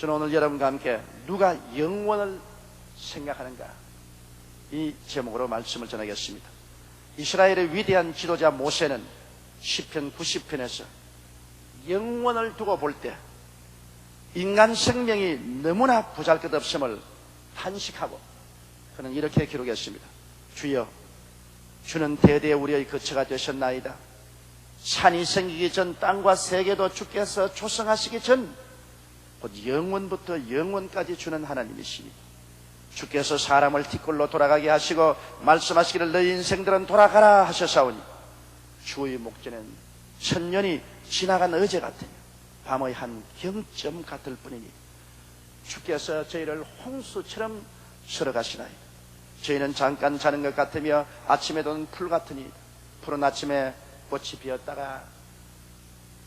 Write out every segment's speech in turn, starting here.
저는 오늘 여러분과 함께 누가 영원을 생각하는가, 이 제목으로 말씀을 전하겠습니다. 이스라엘의 위대한 지도자 모세는 시편 90편에서 영원을 두고 볼 때 인간 생명이 너무나 보잘것없음을 탄식하고 그는 이렇게 기록했습니다. 주여, 주는 대대 우리의 거처가 되셨나이다. 산이 생기기 전 땅과 세계도 주께서 조성하시기 전 곧 영원부터 영원까지 주는 하나님이시니 주께서 사람을 뒷골로 돌아가게 하시고 말씀하시기를 너희 인생들은 돌아가라 하셨사오니 주의 목전엔 천년이 지나간 어제 같으며 밤의 한 경점 같을 뿐이니 주께서 저희를 홍수처럼 쓸어가시나이다. 저희는 잠깐 자는 것 같으며 아침에 도는 풀 같으니 푸른 아침에 꽃이 피었다가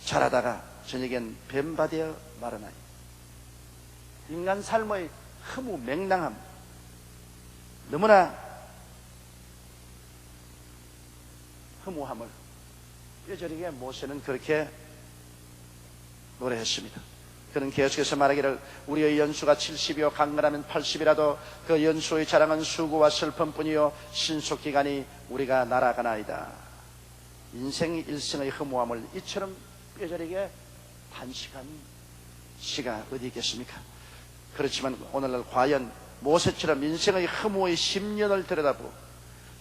자라다가 저녁엔 뱀바되어 마르나이다. 인간 삶의 허무맹랑함, 너무나 허무함을 뼈저리게 모세는 그렇게 노래했습니다. 그는 계속해서 말하기를 우리의 연수가 70이요 강건하면 80이라도 그 연수의 자랑은 수고와 슬픔뿐이요 신속기간이 우리가 날아가나이다. 인생 일생의 허무함을 이처럼 뼈저리게 탄식한 시가 어디 있겠습니까? 그렇지만 오늘날 과연 모세처럼 인생의 허무의 10년을 들여다보고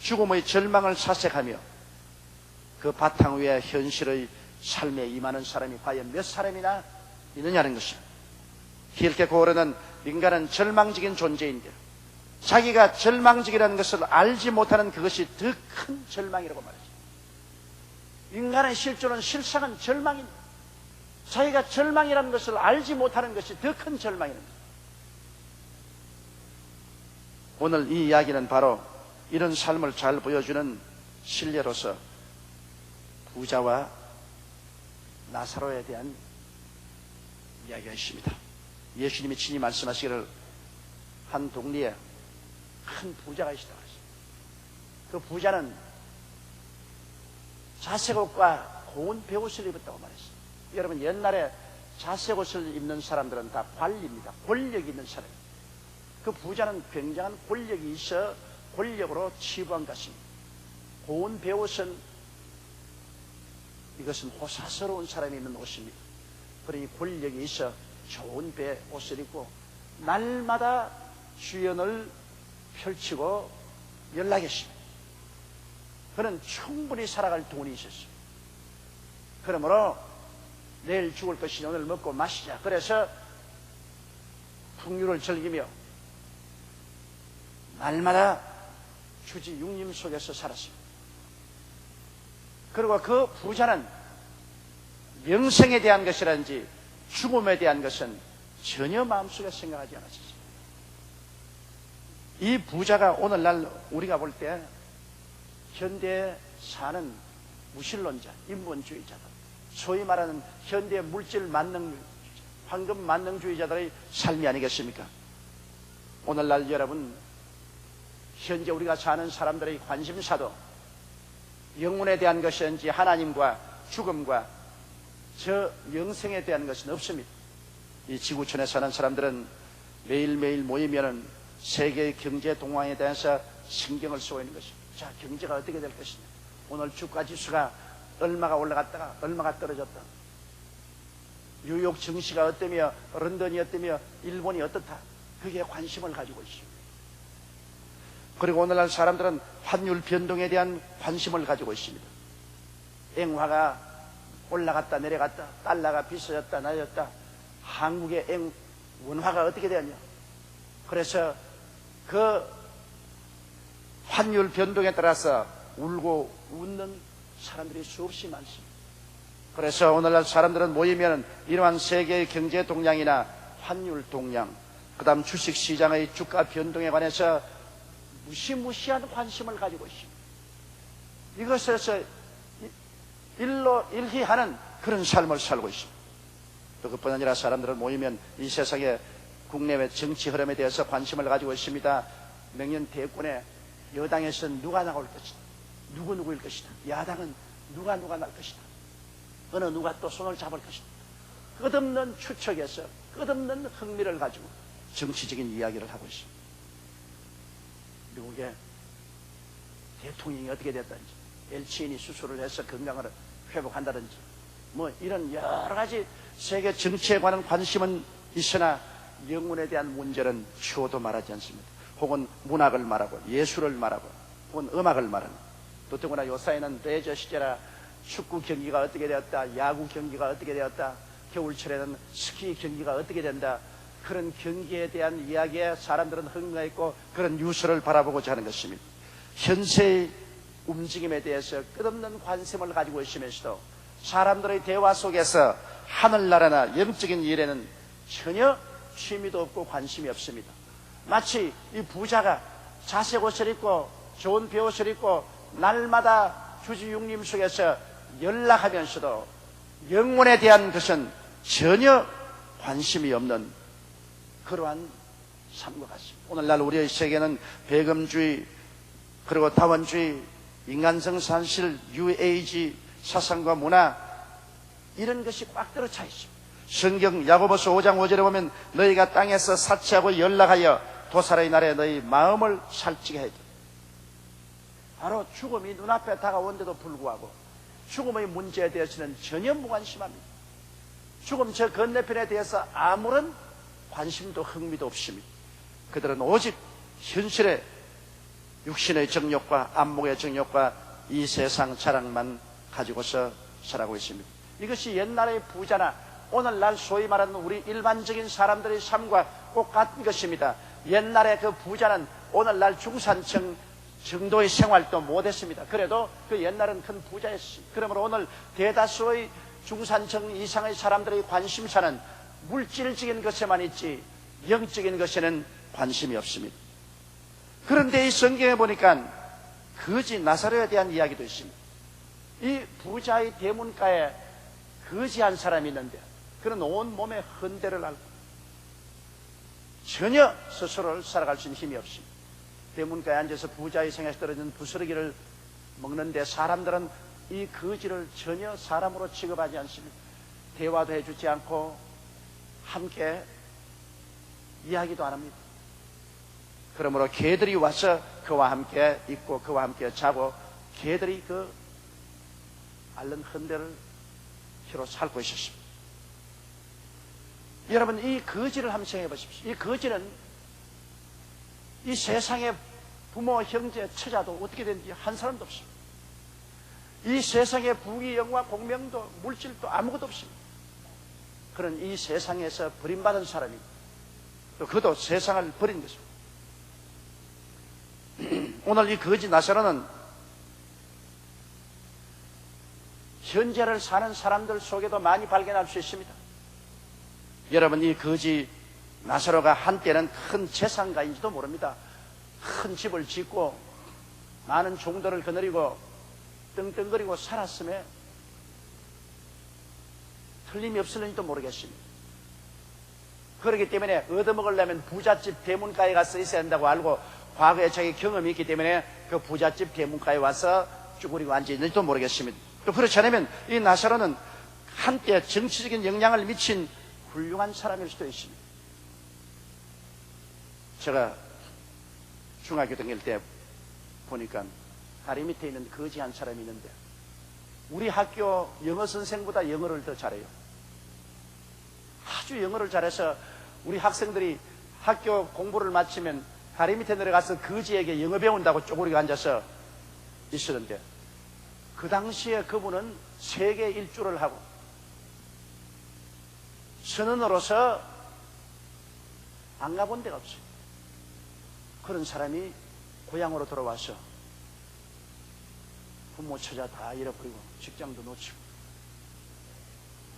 죽음의 절망을 사색하며 그 바탕 위에 현실의 삶에 임하는 사람이 과연 몇 사람이나 있느냐는 것입니다. 힐케고르는 인간은 절망적인 존재인데 자기가 절망적이라는 것을 알지 못하는 그것이 더 큰 절망이라고 말하죠. 인간의 실존은 실상은 절망입니다. 자기가 절망이라는 것을 알지 못하는 것이 더 큰 절망입니다. 오늘 이 이야기는 바로 이런 삶을 잘 보여주는 실례로서 부자와 나사로에 대한 이야기가 있습니다. 예수님이 친히 말씀하시기를 한 동리에 큰 부자가 있다고 했습니다. 그 부자는 자색옷과 고운 베옷을 입었다고 말했습니다. 여러분, 옛날에 자색옷을 입는 사람들은 다 관리입니다. 권력이 있는 사람입니다. 그 부자는 굉장한 권력이 있어 권력으로 치부한 것입니다. 고운 베옷은 이것은 호사스러운 사람이 입는 옷입니다. 그러니 권력이 있어 좋은 옷을 입고 날마다 주연을 펼치고 연락했습니다. 그는 충분히 살아갈 돈이 있었습니다. 그러므로 내일 죽을 것이니 오늘 먹고 마시자. 그래서 풍류를 즐기며 날마다 주지 육림 속에서 살았습니다. 그리고 그 부자는 영생에 대한 것이라든지 죽음에 대한 것은 전혀 마음속에 생각하지 않았습니다. 이 부자가 오늘날 우리가 볼 때 현대에 사는 무신론자, 인본주의자들, 소위 말하는 현대 물질 만능주의자, 황금 만능주의자들의 삶이 아니겠습니까? 오늘날 여러분, 현재 우리가 사는 사람들의 관심사도 영혼에 대한 것인지 하나님과 죽음과 저 영생에 대한 것은 없습니다. 이 지구촌에 사는 사람들은 매일매일 모이면은 세계의 경제 동황에 대해서 신경을 쓰고 있는 것입니다. 자, 경제가 어떻게 될 것이냐, 오늘 주가 지수가 얼마가 올라갔다가 얼마가 떨어졌다, 뉴욕 증시가 어떠며 런던이 어떠며 일본이 어떻다, 그게 관심을 가지고 있습니다. 그리고 오늘날 사람들은 환율 변동에 대한 관심을 가지고 있습니다. 엔화가 올라갔다 내려갔다, 달러가 비싸졌다 낮았다, 한국의 원화가 어떻게 되었냐. 그래서 그 환율 변동에 따라서 울고 웃는 사람들이 수없이 많습니다. 그래서 오늘날 사람들은 모이면 이러한 세계의 경제 동향이나 환율 동향, 그 다음 주식시장의 주가 변동에 관해서 무시무시한 관심을 가지고 있습니다. 이것에서 일희하는 그런 삶을 살고 있습니다. 또 그뿐 아니라 사람들은 모이면 이 세상의 국내외 정치 흐름에 대해서 관심을 가지고 있습니다. 명년 대권에 여당에서는 누가 나올 것이다, 누구일 것이다, 야당은 누가 날 것이다, 어느 누가 또 손을 잡을 것이다, 끝없는 추측에서 끝없는 흥미를 가지고 정치적인 이야기를 하고 있습니다. 미국의 대통령이 어떻게 됐든지, 엘치인이 수술을 해서 건강을 회복한다든지, 뭐 이런 여러 가지 세계 정치에 관한 관심은 있으나 영혼에 대한 문제는 추호도 말하지 않습니다. 혹은 문학을 말하고 예술을 말하고 혹은 음악을 말하는, 또 더구나 요사이는 레저 시제라 축구 경기가 어떻게 되었다, 야구 경기가 어떻게 되었다, 겨울철에는 스키 경기가 어떻게 된다, 그런 경기에 대한 이야기에 사람들은 흥미가 있고 그런 뉴스를 바라보고자 하는 것입니다. 현세의 움직임에 대해서 끝없는 관심을 가지고 있으면서도 사람들의 대화 속에서 하늘나라나 영적인 일에는 전혀 취미도 없고 관심이 없습니다. 마치 이 부자가 자색 옷을 입고 좋은 배옷을 입고 날마다 주지육림 속에서 연락하면서도 영혼에 대한 것은 전혀 관심이 없는 그러한 삶과 같습니다. 오늘날 우리의 세계는 배금주의, 그리고 다원주의, 인간성 산실, 뉴에이지 사상과 문화, 이런 것이 꽉 들어차 있습니다. 성경 야고보서 5장 5절에 보면 너희가 땅에서 사치하고 연락하여 도살의 날에 너희 마음을 살찌게 해야 돼. 바로 죽음이 눈앞에 다가온데도 불구하고 죽음의 문제에 대해서는 전혀 무관심합니다. 죽음 저 건너편에 대해서 아무런 관심도 흥미도 없습니다. 그들은 오직 현실의 육신의 정욕과 안목의 정욕과 이 세상 자랑만 가지고서 살아가고 있습니다. 이것이 옛날의 부자나 오늘날 소위 말하는 우리 일반적인 사람들의 삶과 꼭 같은 것입니다. 옛날에 그 부자는 오늘날 중산층 정도의 생활도 못했습니다. 그래도 그 옛날은 큰 부자였습니다. 그러므로 오늘 대다수의 중산층 이상의 사람들의 관심사는 물질적인 것에만 있지 영적인 것에는 관심이 없습니다. 그런데 이 성경에 보니까 거지 나사로에 대한 이야기도 있습니다. 이 부자의 대문가에 거지한 사람이 있는데 그는 온몸에 헌대를 앓고 전혀 스스로를 살아갈 수 있는 힘이 없습니다. 대문가에 앉아서 부자의 생에서 떨어진 부스러기를 먹는데 사람들은 이 거지를 전혀 사람으로 취급하지 않습니다. 대화도 해주지 않고 함께 이야기도 안 합니다. 그러므로 개들이 와서 그와 함께 있고 그와 함께 자고 개들이 그 앓는 헌대를 혀로 살고 있었습니다. 여러분, 이 거지를 한번 생각해 보십시오. 이 거지는 이 세상에 부모, 형제, 처자도 어떻게 되는지 한 사람도 없습니다. 이 세상에 부귀, 영화, 공명도 물질도 아무것도 없습니다. 그런 이 세상에서 버림받은 사람이 또 그도 세상을 버린 것입니다. 오늘 이 거지 나사로는 현재를 사는 사람들 속에도 많이 발견할 수 있습니다. 여러분, 이 거지 나사로가 한때는 큰 재산가인지도 모릅니다. 큰 집을 짓고 많은 종들을 거느리고 떵떵거리고 살았음에 틀림이 없을는지도 모르겠습니다. 그렇기 때문에 얻어먹으려면 부잣집 대문가에 가서 있어야 한다고 알고 과거에 자기 경험이 있기 때문에 그 부잣집 대문가에 와서 쭈그리고 앉아있는지도 모르겠습니다. 또 그렇지 않으면 이 나사로는 한때 정치적인 영향을 미친 훌륭한 사람일 수도 있습니다. 제가 중학교 다닐 때 보니까 다리 밑에 있는 거지 한 사람이 있는데 우리 학교 영어 선생보다 영어를 더 잘해요. 아주 영어를 잘해서 우리 학생들이 학교 공부를 마치면 다리 밑에 내려가서 거지에게 영어 배운다고 쪼그리고 앉아서 있었는데 그 당시에 그분은 세계 일주를 하고 선원으로서 안 가본 데가 없어요. 그런 사람이 고향으로 돌아와서 부모 처자 다 잃어버리고 직장도 놓치고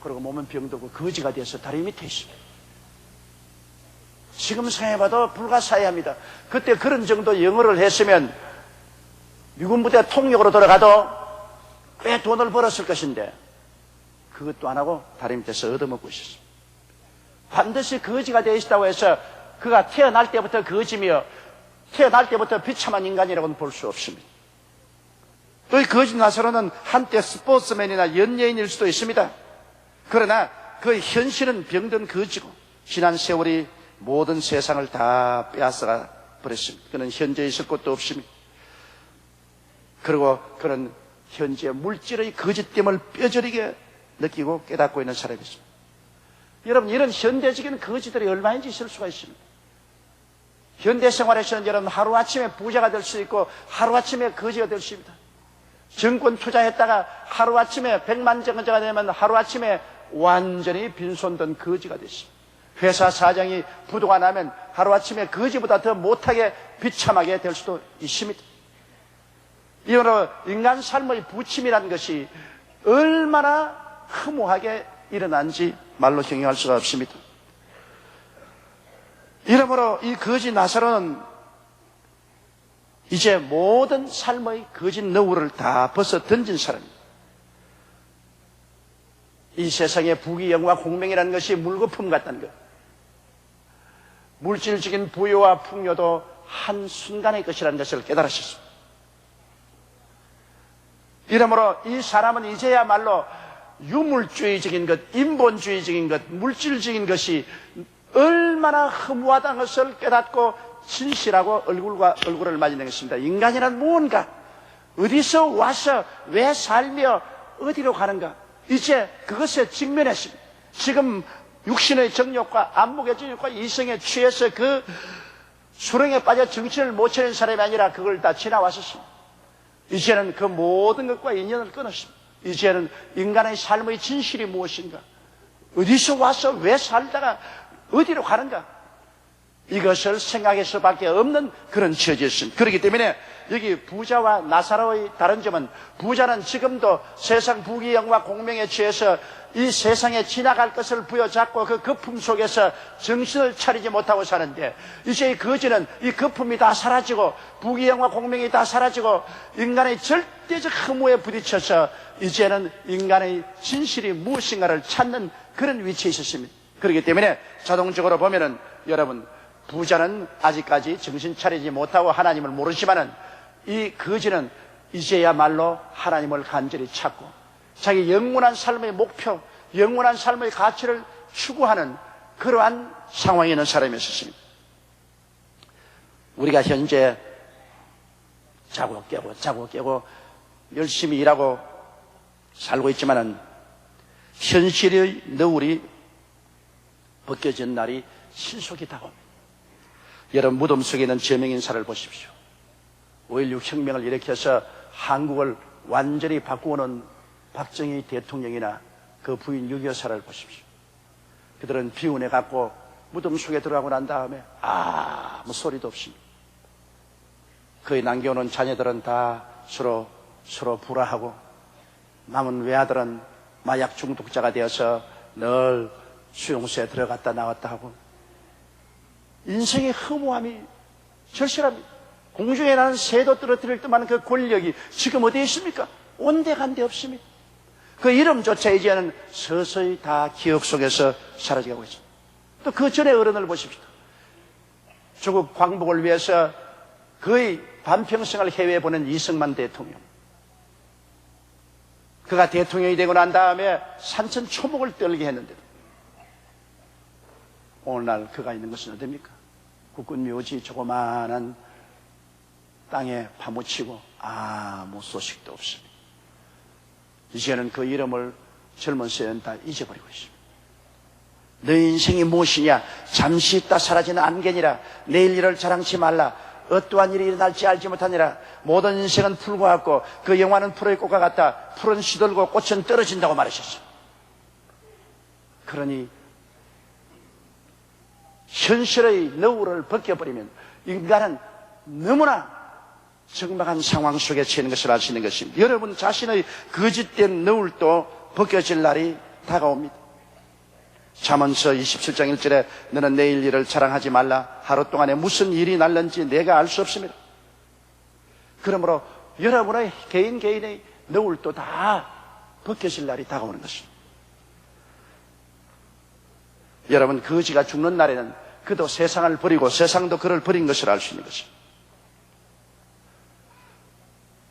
그리고 몸은 병들고 거지가 돼서 다리 밑에 있습니다. 지금 생각해봐도 불가사의합니다. 그때 그런 정도 영어를 했으면 미군 부대 통역으로 돌아가도 꽤 돈을 벌었을 것인데 그것도 안 하고 다리 밑에서 얻어먹고 있었습니다. 반드시 거지가 되어 있다고 해서 그가 태어날 때부터 거지며 태어날 때부터 비참한 인간이라고는 볼 수 없습니다. 또 이 거지 나사로는 한때 스포츠맨이나 연예인일 수도 있습니다. 그러나 그의 현실은 병든 거지고 지난 세월이 모든 세상을 다 빼앗아가 버렸습니다. 그는 현재에 있을 곳도 없습니다. 그리고 그는 현재 물질의 거짓됨을 뼈저리게 느끼고 깨닫고 있는 사람이었습니다. 여러분, 이런 현대적인 거짓들이 얼마인지 있을 수가 있습니다. 현대 생활에서는 여러분 하루아침에 부자가 될 수 있고 하루아침에 거지가 될 수 있습니다. 정권 투자했다가 하루아침에 100만 정자가 되면 하루아침에 완전히 빈손된 거지가 됐습니다. 회사 사장이 부도가 나면 하루아침에 거지보다 더 못하게 비참하게 될 수도 있습니다. 이러므로 인간 삶의 부침이라는 것이 얼마나 허무하게 일어난지 말로 형용할 수가 없습니다. 이러므로 이 거지 나사로는 이제 모든 삶의 거짓 너울을 다 벗어 던진 사람입니다. 이 세상의 부귀 영화 공명이라는 것이 물거품 같다는 것, 물질적인 부여와 풍요도 한순간의 것이라는 것을 깨달으셨습니다. 이러므로 이 사람은 이제야말로 유물주의적인 것, 인본주의적인 것, 물질적인 것이 얼마나 허무하다는 것을 깨닫고 진실하고 얼굴과 얼굴을 맞이는 것입니다. 인간이란 무언가, 어디서 와서 왜 살며 어디로 가는가, 이제 그것에 직면했습니다. 지금 육신의 정욕과 안목의 정욕과 이성에 취해서 그 수렁에 빠져 정신을 못 차리는 사람이 아니라 그걸 다 지나왔었습니다. 이제는 그 모든 것과 인연을 끊었습니다. 이제는 인간의 삶의 진실이 무엇인가, 어디서 와서 왜 살다가 어디로 가는가, 이것을 생각할 수밖에 없는 그런 처지였습니다. 그렇기 때문에 여기 부자와 나사로의 다른 점은, 부자는 지금도 세상 부귀 영화 공명에 취해서 이 세상에 지나갈 것을 부여잡고 그 거품 속에서 정신을 차리지 못하고 사는데, 이제 이 거지는 이 거품이 다 사라지고 부귀 영화 공명이 다 사라지고 인간의 절대적 허무에 부딪혀서 이제는 인간의 진실이 무엇인가를 찾는 그런 위치에 있었습니다. 그렇기 때문에 자동적으로 보면은 여러분, 부자는 아직까지 정신 차리지 못하고 하나님을 모르지만은 이 거지는 이제야말로 하나님을 간절히 찾고 자기 영원한 삶의 목표, 영원한 삶의 가치를 추구하는 그러한 상황에 있는 사람이었습니다. 우리가 현재 자고 깨고 열심히 일하고 살고 있지만은 현실의 너울이 벗겨진 날이 신속히 다가옵니다. 여러분, 무덤 속에 있는 저명인사를 보십시오. 5.16 혁명을 일으켜서 한국을 완전히 바꾸어놓은 박정희 대통령이나 그 부인 유교사를 보십시오. 그들은 비운해 갖고 무덤 속에 들어가고 난 다음에 아무 소리도 없습니다. 그의 남겨오는 자녀들은 다 서로 불화하고, 남은 외아들은 마약 중독자가 되어서 늘 수용소에 들어갔다 나왔다 하고, 인생의 허무함이 절실합니다. 공중에 나는 새도 떨어뜨릴 듯한 그 권력이 지금 어디에 있습니까? 온데간데 없습니다. 그 이름조차 이제는 서서히 다 기억 속에서 사라져가고 있습니다. 또 그 전의 어른을 보십시오. 조국 광복을 위해서 거의 반평생을 해외에 보낸 이승만 대통령, 그가 대통령이 되고 난 다음에 산천초목을 떨게 했는데도 오늘날 그가 있는 것은 어디입니까? 국군 묘지 조그마한 땅에 파묻히고 아무 소식도 없습니다. 이제는 그 이름을 젊은 세대는 다 잊어버리고 있습니다. 너희 인생이 무엇이냐? 잠시 있다 사라지는 안개니라. 내일 일을 자랑치 말라. 어떠한 일이 일어날지 알지 못하니라. 모든 인생은 풀과 같고 그 영화는 풀의 꽃과 같다. 풀은 시들고 꽃은 떨어진다고 말하셨어요. 그러니 현실의 너울을 벗겨버리면 인간은 너무나 적막한 상황 속에 처해 있는 것을 알 수 있는 것입니다. 여러분 자신의 거짓된 너울도 벗겨질 날이 다가옵니다. 잠언서 27장 1절에 너는 내일 일을 자랑하지 말라. 하루 동안에 무슨 일이 날는지 내가 알 수 없습니다. 그러므로 여러분의 개인의 너울도 다 벗겨질 날이 다가오는 것입니다. 여러분, 거지가 죽는 날에는 그도 세상을 버리고 세상도 그를 버린 것을 알 수 있는 것입니다.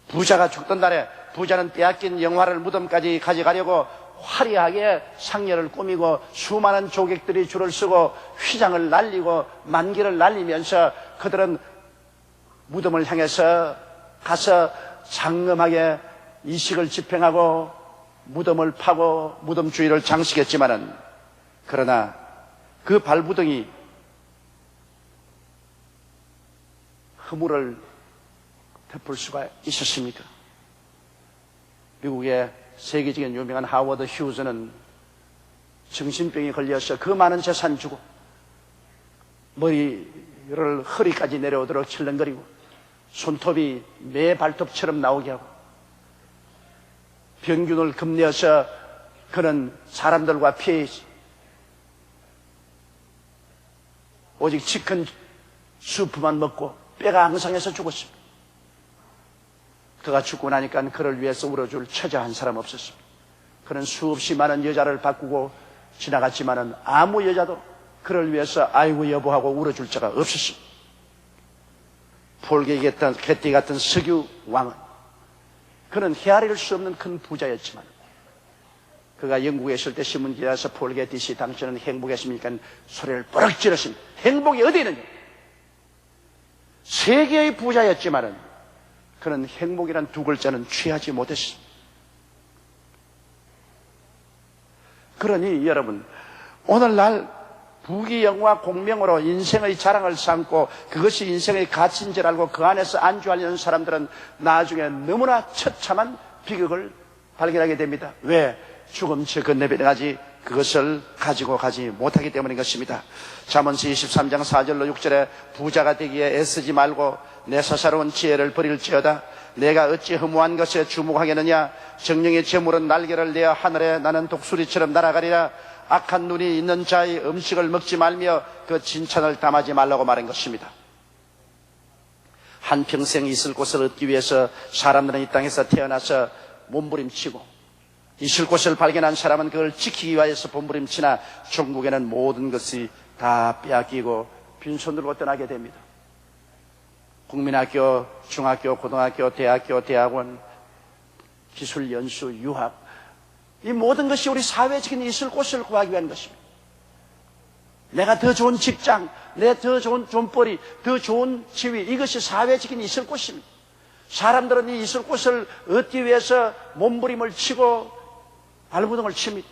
부자가 죽던 날에 부자는 빼앗긴 영화를 무덤까지 가져가려고 화려하게 상려를 꾸미고 수많은 조객들이 줄을 서고 휘장을 날리고 만기를 날리면서 그들은 무덤을 향해서 가서 장엄하게 이식을 집행하고 무덤을 파고 무덤 주위를 장식했지만은, 그러나 그 발부둥이 허물을 덮을 수가 있었습니까? 미국의 세계적인 유명한 하워드 휴즈는 정신병에 걸려서 그 많은 재산 주고 머리를 허리까지 내려오도록 철렁거리고 손톱이 매 발톱처럼 나오게 하고 병균을 겁내어서 그는 사람들과 피해 오직 치킨 수프만 먹고 뼈가 앙상해서 죽었습니다. 그가 죽고 나니까 그를 위해서 울어줄 처자 한 사람 없었습니다. 그는 수없이 많은 여자를 바꾸고 지나갔지만은 아무 여자도 그를 위해서 아이고 여보하고 울어줄 자가 없었습니다. 폴 게티 같은 석유 왕은, 그는 헤아릴 수 없는 큰 부자였지만 그가 영국에 있을 때 신문기자에서 폴 게티 씨 당신은 행복했습니까? 소리를 뽀록 질렀습니다. 행복이 어디 있느냐? 세계의 부자였지만은 그는 행복이란 두 글자는 취하지 못했습니다. 그러니 여러분, 오늘날 부귀영화 공명으로 인생의 자랑을 삼고 그것이 인생의 가치인 줄 알고 그 안에서 안주하려는 사람들은 나중에 너무나 처참한 비극을 발견하게 됩니다. 왜? 죽음 저 건너편에까지 그것을 가지고 가지 못하기 때문인 것입니다. 잠언서 23장 4절로 6절에 부자가 되기에 애쓰지 말고 내 사사로운 지혜를 버릴지어다. 내가 어찌 허무한 것에 주목하겠느냐? 정령의 재물은 날개를 내어 하늘에 나는 독수리처럼 날아가리라. 악한 눈이 있는 자의 음식을 먹지 말며 그 진찬을 담하지 말라고 말한 것입니다. 한평생 있을 곳을 얻기 위해서 사람들은 이 땅에서 태어나서 몸부림치고 있을 곳을 발견한 사람은 그걸 지키기 위해서 몸부림치나 종국에는 모든 것이 다 빼앗기고 빈손 들고 떠나게 됩니다. 국민학교, 중학교, 고등학교, 대학교, 대학원, 기술연수, 유학, 이 모든 것이 우리 사회적인 있을 곳을 구하기 위한 것입니다. 내가 더 좋은 직장, 내 더 좋은 돈벌이, 더 좋은 지위, 이것이 사회적인 있을 곳입니다. 사람들은 이 있을 곳을 얻기 위해서 몸부림을 치고 발부둥을 칩니다.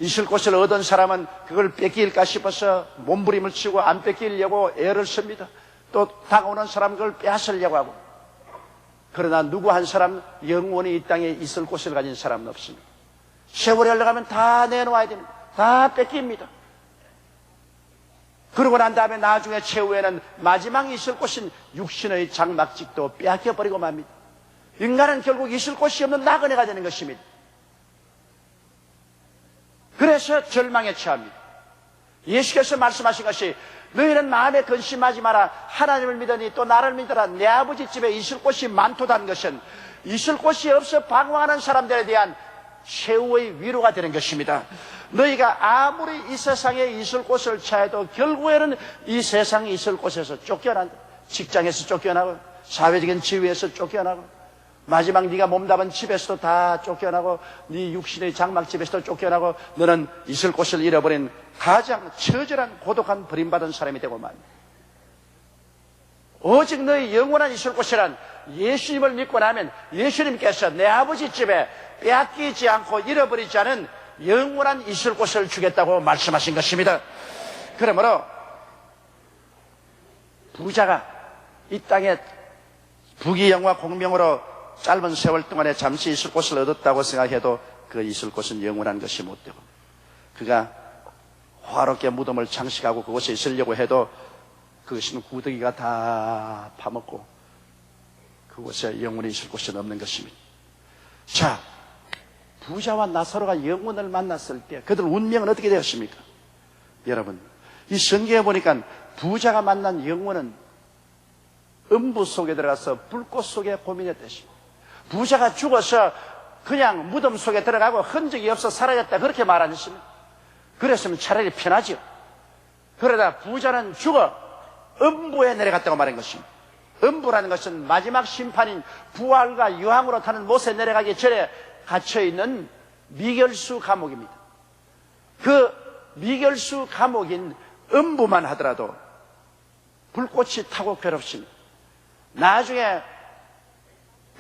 있을 곳을 얻은 사람은 그걸 뺏길까 싶어서 몸부림을 치고 안 뺏기려고 애를 씁니다. 또 다가오는 사람은 그걸 빼앗으려고 하고. 그러나 누구 한 사람 영원히 이 땅에 있을 곳을 가진 사람은 없습니다. 세월이 흘러가면 다 내놓아야 됩니다. 다 뺏깁니다. 그러고 난 다음에 나중에 최후에는 마지막 있을 곳인 육신의 장막직도 빼앗겨버리고 맙니다. 인간은 결국 있을 곳이 없는 나그네가 되는 것입니다. 그래서 절망에 처합니다. 예수께서 말씀하신 것이 너희는 마음에 근심하지 마라. 하나님을 믿으니 또 나를 믿어라. 내 아버지 집에 있을 곳이 많도다는 것은 있을 곳이 없어 방황하는 사람들에 대한 최후의 위로가 되는 것입니다. 너희가 아무리 이 세상에 있을 곳을 찾아도 결국에는 이 세상에 있을 곳에서 쫓겨난다. 직장에서 쫓겨나고 사회적인 지위에서 쫓겨나고 마지막 네가 몸담은 집에서도 다 쫓겨나고 네 육신의 장막집에서도 쫓겨나고 너는 있을 곳을 잃어버린 가장 처절한 고독한 버림받은 사람이 되고 맙니다. 오직 너희 영원한 있을 곳이란 예수님을 믿고 나면 예수님께서 내 아버지 집에 빼앗기지 않고 잃어버리지 않은 영원한 있을 곳을 주겠다고 말씀하신 것입니다. 그러므로 부자가 이 땅에 부귀영화 공명으로 짧은 세월 동안에 잠시 있을 곳을 얻었다고 생각해도 그 있을 곳은 영원한 것이 못 되고, 그가 화롭게 무덤을 장식하고 그곳에 있으려고 해도 그것은 구더기가 다 파먹고 그곳에 영원히 있을 곳이 없는 것입니다. 자, 부자와 나사로가 영혼을 만났을 때 그들 운명은 어떻게 되었습니까? 여러분, 이 성경에 보니까 부자가 만난 영혼은 음부 속에 들어가서 불꽃 속에 고민했듯이, 부자가 죽어서 그냥 무덤 속에 들어가고 흔적이 없어 사라졌다 그렇게 말하셨습니다. 그랬으면 차라리 편하죠. 그러다 부자는 죽어 음부에 내려갔다고 말한 것입니다. 음부라는 것은 마지막 심판인 부활과 유황으로 타는 못에 내려가기 전에 갇혀있는 미결수 감옥입니다. 그 미결수 감옥인 음부만 하더라도 불꽃이 타고 괴롭습니다. 나중에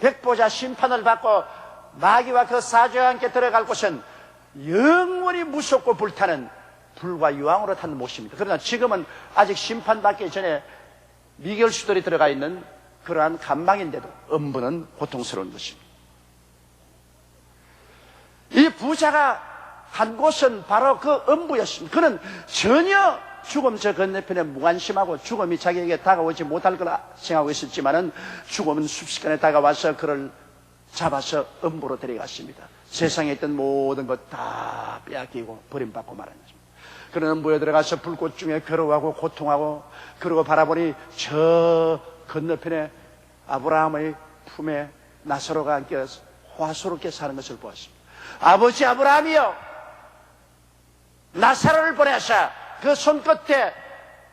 백보자 심판을 받고 마귀와 그 사자와 함께 들어갈 곳은 영원히 무섭고 불타는 불과 유황으로 탄 못입니다. 그러나 지금은 아직 심판받기 전에 미결수들이 들어가 있는 그러한 감망인데도 음부는 고통스러운 것입니다. 이 부자가 한 곳은 바로 그 음부였습니다. 그는 전혀 죽음 저 건너편에 무관심하고 죽음이 자기에게 다가오지 못할 거라 생각하고 있었지만은 죽음은 순식간에 다가와서 그를 잡아서 음부로 데려갔습니다. 세상에 있던 모든 것 다 빼앗기고 버림받고 말하는 것입니다. 그는 음부에 들어가서 불꽃 중에 괴로워하고 고통하고, 그러고 바라보니 저 건너편에 아브라함의 품에 나사로가 함께 화소롭게 사는 것을 보았습니다. 아버지 아브라함이여, 나사로를 보내서 그 손끝에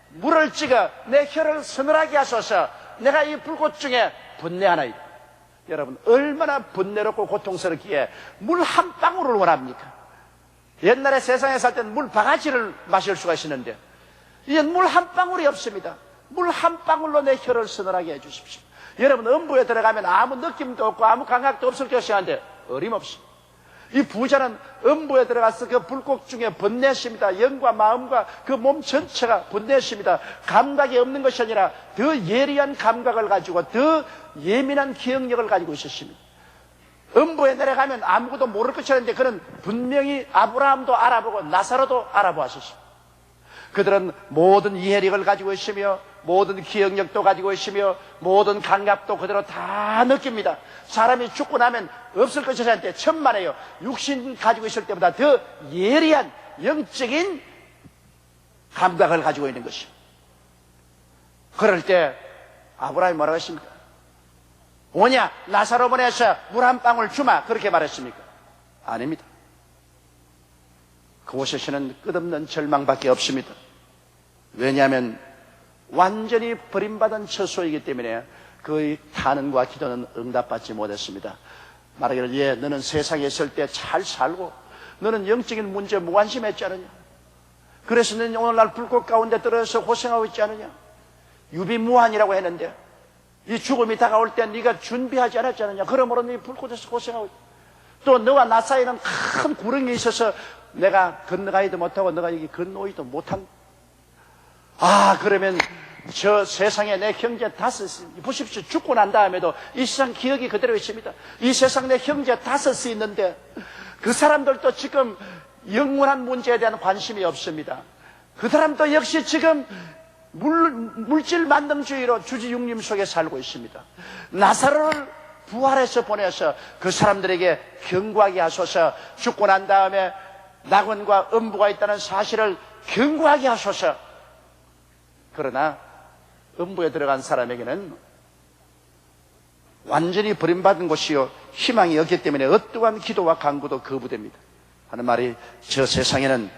물을 찍어 내 혀를 서늘하게 하소서. 내가 이 불꽃 중에 분내하나이다. 여러분, 얼마나 분내롭고 고통스럽기에 물 한 방울을 원합니까? 옛날에 세상에 살 때는 물 바가지를 마실 수가 있었는데 이젠 물 한 방울이 없습니다. 물 한 방울로 내 혀를 서늘하게 해주십시오. 여러분, 음부에 들어가면 아무 느낌도 없고 아무 감각도 없을 것이 한데 어림없습니다. 이 부자는 음부에 들어가서 그 불꽃 중에 번뇌십니다. 영과 마음과 그 몸 전체가 번뇌십니다. 감각이 없는 것이 아니라 더 예리한 감각을 가지고 더 예민한 기억력을 가지고 있었습니다. 음부에 내려가면 아무것도 모를 것이 아닌데 그는 분명히 아브라함도 알아보고 나사로도 알아보았습니다. 그들은 모든 이해력을 가지고 있으며 모든 기억력도 가지고 있으며 모든 감각도 그대로 다 느낍니다. 사람이 죽고 나면 없을 것이 아닌데 천만에요. 육신 가지고 있을 때보다 더 예리한 영적인 감각을 가지고 있는 것이요. 그럴 때 아브라함이 뭐라고 했습니까? 오냐, 나사로 보내서 물 한 방울 주마, 그렇게 말했습니까? 아닙니다. 그곳에서는 끝없는 절망밖에 없습니다. 왜냐하면 완전히 버림받은 처소이기 때문에 그의 탄원과 기도는 응답받지 못했습니다. 말하기를, 예, 너는 세상에 있을 때 잘 살고 너는 영적인 문제에 무관심했지 않느냐? 그래서 너는 오늘날 불꽃 가운데 떨어져서 고생하고 있지 않느냐? 유비무환이라고 했는데 이 죽음이 다가올 때 네가 준비하지 않았지 않느냐? 그러므로 네 불꽃에서 고생하고 있다. 또 너와 나 사이에는 큰 구렁이 있어서 내가 건너가지도 못하고 너가 여기 건너오지도 못한. 그러면 저 세상에 내 형제 다섯이, 보십시오. 죽고 난 다음에도 이 세상 기억이 그대로 있습니다. 이 세상 내 형제 다섯이 있는데 그 사람들도 지금 영원한 문제에 대한 관심이 없습니다. 그 사람도 역시 지금 물질 만능주의로 주지육림 속에 살고 있습니다. 나사로를 부활해서 보내서 그 사람들에게 경고하게 하소서. 죽고 난 다음에 낙원과 음부가 있다는 사실을 경고하게 하소서. 그러나 음부에 들어간 사람에게는 완전히 버림받은 곳이요 희망이 없기 때문에 어떠한 기도와 간구도 거부됩니다. 하는 말이, 저 세상에는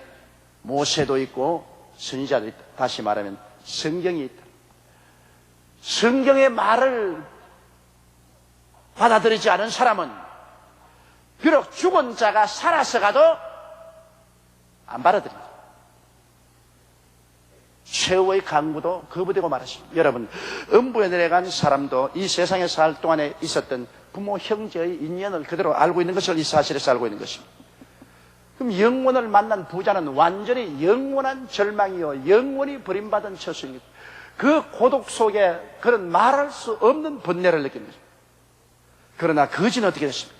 모세도 있고 선지자도 있다. 다시 말하면 성경이 있다. 성경의 말을 받아들이지 않은 사람은 비록 죽은 자가 살아서 가도 안 받아들입니다. 최후의 강구도 거부되고 말았습니다. 여러분, 음부에 내려간 사람도 이 세상에 살 동안에 있었던 부모, 형제의 인연을 그대로 알고 있는 것을 이 사실에서 알고 있는 것입니다. 그럼 영원을 만난 부자는 완전히 영원한 절망이요 영원히 버림받은 처소입니다. 그 고독 속에 그런 말할 수 없는 번뇌를 느낍니다. 그러나 거지는 어떻게 됐습니까?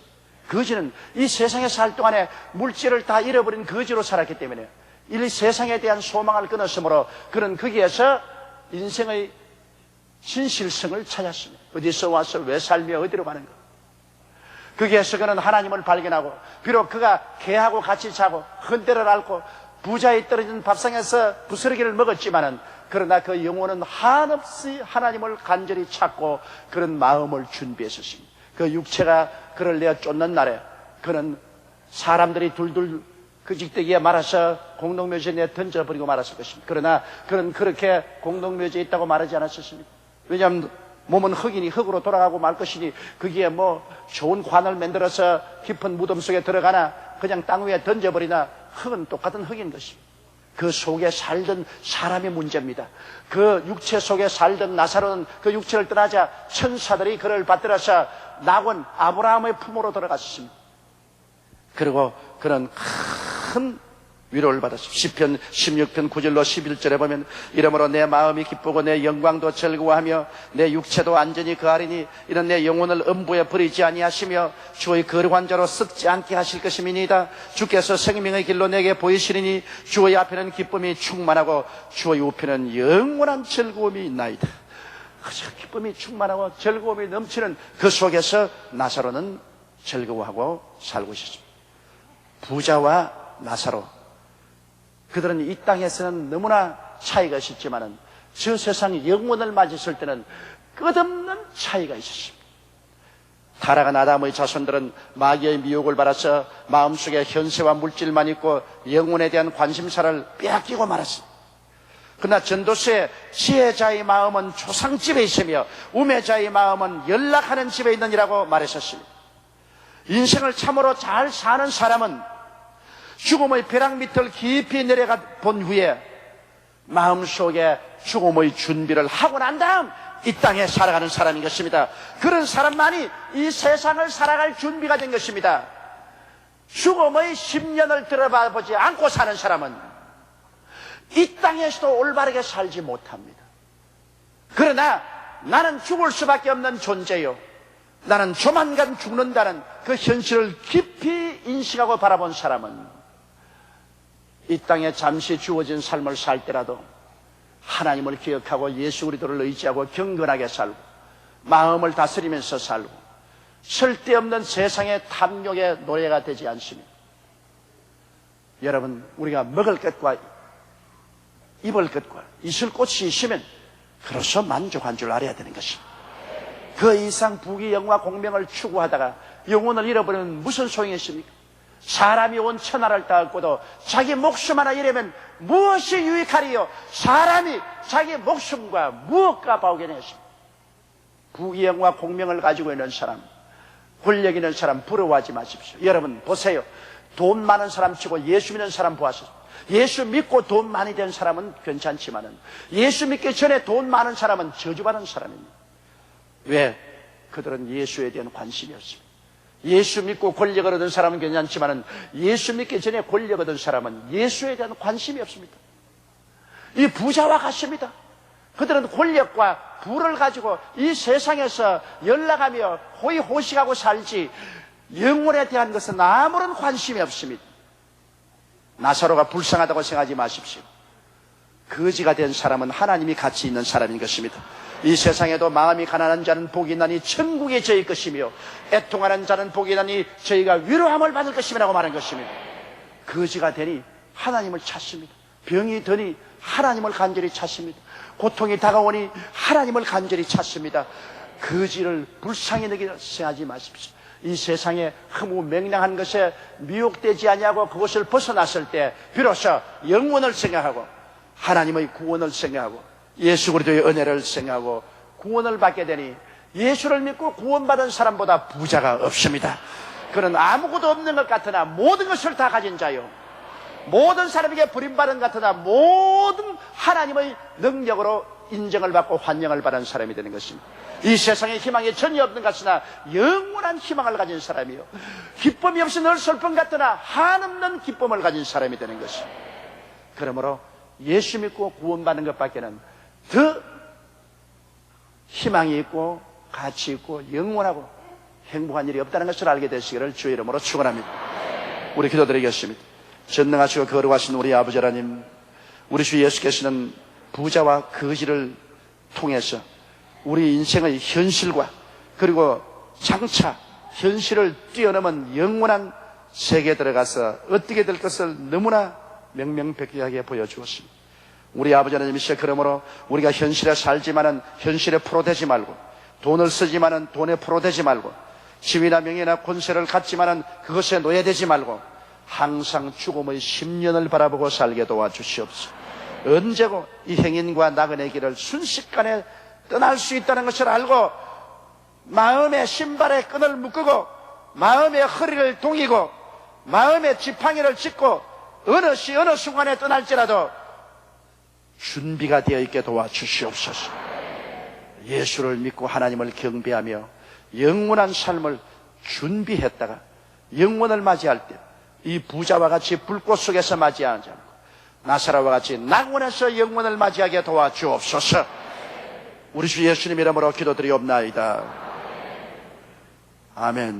거지는 이 세상에 살 동안에 물질을 다 잃어버린 거지로 살았기 때문에 이 세상에 대한 소망을 끊었으므로 그는 거기에서 인생의 진실성을 찾았습니다. 어디서 와서 왜 살며 어디로 가는가? 거기에서 그는 하나님을 발견하고, 비록 그가 개하고 같이 자고 헌때를 앓고 부자에 떨어진 밥상에서 부스러기를 먹었지만은, 그러나 그 영혼은 한없이 하나님을 간절히 찾고 그런 마음을 준비했었습니다. 그 육체가 그를 내어 쫓는 날에 그는 사람들이 둘둘 그 직대기에 말아서 공동묘지에 내어 던져버리고 말았을 것입니다. 그러나 그는 그렇게 공동묘지에 있다고 말하지 않았었습니다. 왜냐하면 몸은 흙이니 흙으로 돌아가고 말 것이니 거기에 뭐 좋은 관을 만들어서 깊은 무덤 속에 들어가나 그냥 땅 위에 던져버리나 흙은 똑같은 흙인 것입니다. 그 속에 살던 사람의 문제입니다. 그 육체 속에 살던 나사로는 그 육체를 떠나자 천사들이 그를 받들어서 낙원 아브라함의 품으로 들어갔습니다. 그리고 그는 큰 위로를 받았습니다. 시편 16편 9절로 11절에 보면 이러므로 내 마음이 기쁘고 내 영광도 즐거워하며 내 육체도 안전히 거하리니 이는 내 영혼을 음부에 버리지 아니하시며 주의 거룩한 자로 썩지 않게 하실 것임이니이다. 주께서 생명의 길로 내게 보이시리니 주의 앞에는 기쁨이 충만하고 주의 우편은 영원한 즐거움이 있나이다. 기쁨이 충만하고 즐거움이 넘치는 그 속에서 나사로는 즐거워하고 살고 있었습니다. 부자와 나사로, 그들은 이 땅에서는 너무나 차이가 있었지만은 저 세상 영원을 맞았을 때는 끝없는 차이가 있었습니다. 타락한 아담의 자손들은 마귀의 미혹을 받아서 마음속에 현세와 물질만 있고 영혼에 대한 관심사를 빼앗기고 말았습니다. 그러나 전도서의 지혜자의 마음은 조상집에 있으며 우매자의 마음은 연락하는 집에 있느니라고 말했었습니다. 인생을 참으로 잘 사는 사람은 죽음의 벼락 밑을 깊이 내려가 본 후에 마음속에 죽음의 준비를 하고 난 다음 이 땅에 살아가는 사람인 것입니다. 그런 사람만이 이 세상을 살아갈 준비가 된 것입니다. 죽음의 10년을 들어봐 보지 않고 사는 사람은 이 땅에서도 올바르게 살지 못합니다. 그러나 나는 죽을 수밖에 없는 존재요, 나는 조만간 죽는다는 그 현실을 깊이 인식하고 바라본 사람은 이 땅에 잠시 주어진 삶을 살 때라도 하나님을 기억하고 예수 그리스도를 의지하고 경건하게 살고 마음을 다스리면서 살고 쓸데없는 세상의 탐욕의 노예가 되지 않습니다. 여러분, 우리가 먹을 것과 입을 것과 있을 곳이 있으면 그로서 만족한 줄 알아야 되는 것입니다. 그 이상 부귀 영화 공명을 추구하다가 영혼을 잃어버리면 무슨 소용이 있습니까? 사람이 온 천하를 따갖고도 자기 목숨 하나 잃으면 무엇이 유익하리요? 사람이 자기 목숨과 무엇과 바우겠습니까? 부귀 영화 공명을 가지고 있는 사람, 권력 있는 사람 부러워하지 마십시오. 여러분 보세요. 돈 많은 사람 치고 예수 믿는 사람 보았어요. 예수 믿고 돈 많이 된 사람은 괜찮지만은 예수 믿기 전에 돈 많은 사람은 저주받은 사람입니다. 왜? 그들은 예수에 대한 관심이 없습니다. 예수 믿고 권력을 얻은 사람은 괜찮지만은 예수 믿기 전에 권력 얻은 사람은 예수에 대한 관심이 없습니다. 이 부자와 같습니다. 그들은 권력과 부를 가지고 이 세상에서 연락하며 호의호식하고 살지 영혼에 대한 것은 아무런 관심이 없습니다. 나사로가 불쌍하다고 생각하지 마십시오. 거지가 된 사람은 하나님이 같이 있는 사람인 것입니다. 이 세상에도 마음이 가난한 자는 복이 있나니 천국이 저희 것이며 애통하는 자는 복이 있나니 저희가 위로함을 받을 것임이라고 말한 것입니다. 거지가 되니 하나님을 찾습니다. 병이 드니 하나님을 간절히 찾습니다. 고통이 다가오니 하나님을 간절히 찾습니다. 거지를 불쌍히 여기려 생각하지 마십시오. 이 세상에 허무맹랑한 것에 미혹되지 아니하고 그것을 벗어났을 때 비로소 영원을 생각하고 하나님의 구원을 생각하고 예수 그리스도의 은혜를 생각하고 구원을 받게 되니 예수를 믿고 구원받은 사람보다 부자가 없습니다. 그는 아무것도 없는 것 같으나 모든 것을 다 가진 자요, 모든 사람에게 버림받은 것 같으나 모든 하나님의 능력으로 인정을 받고 환영을 받은 사람이 되는 것입니다. 이 세상에 희망이 전혀 없는 것 같으나 영원한 희망을 가진 사람이요, 기쁨이 없이 늘 슬픔 같으나 한없는 기쁨을 가진 사람이 되는 것입니다. 그러므로 예수 믿고 구원받는 것밖에는 더 희망이 있고 가치 있고 영원하고 행복한 일이 없다는 것을 알게 되시기를 주의 이름으로 축원합니다. 우리 기도드리겠습니다. 전능하시고 거룩하신 우리 아버지 하나님, 우리 주 예수께서는 부자와 거지를 통해서 우리 인생의 현실과 그리고 장차 현실을 뛰어넘은 영원한 세계에 들어가서 어떻게 될 것을 너무나 명명백백하게 보여주었습니다. 우리 아버지 하나님이시여, 그러므로 우리가 현실에 살지만은 현실에 포로되지 말고, 돈을 쓰지만은 돈에 포로되지 말고, 지위나 명예나 권세를 갖지만은 그것에 노예되지 말고 항상 죽음의 10년을 바라보고 살게 도와주시옵소서. 언제고 이 행인과 나그네 길을 순식간에 떠날 수 있다는 것을 알고 마음의 신발에 끈을 묶고 마음의 허리를 동이고 마음의 지팡이를 짚고 어느 시 어느 순간에 떠날지라도 준비가 되어 있게 도와주시옵소서. 예수를 믿고 하나님을 경배하며 영원한 삶을 준비했다가 영원을 맞이할 때 이 부자와 같이 불꽃 속에서 맞이하지 않고 나사로와 같이 낙원에서 영원을 맞이하게 도와주옵소서. 우리 주 예수님 이름으로 기도드리옵나이다. 아멘.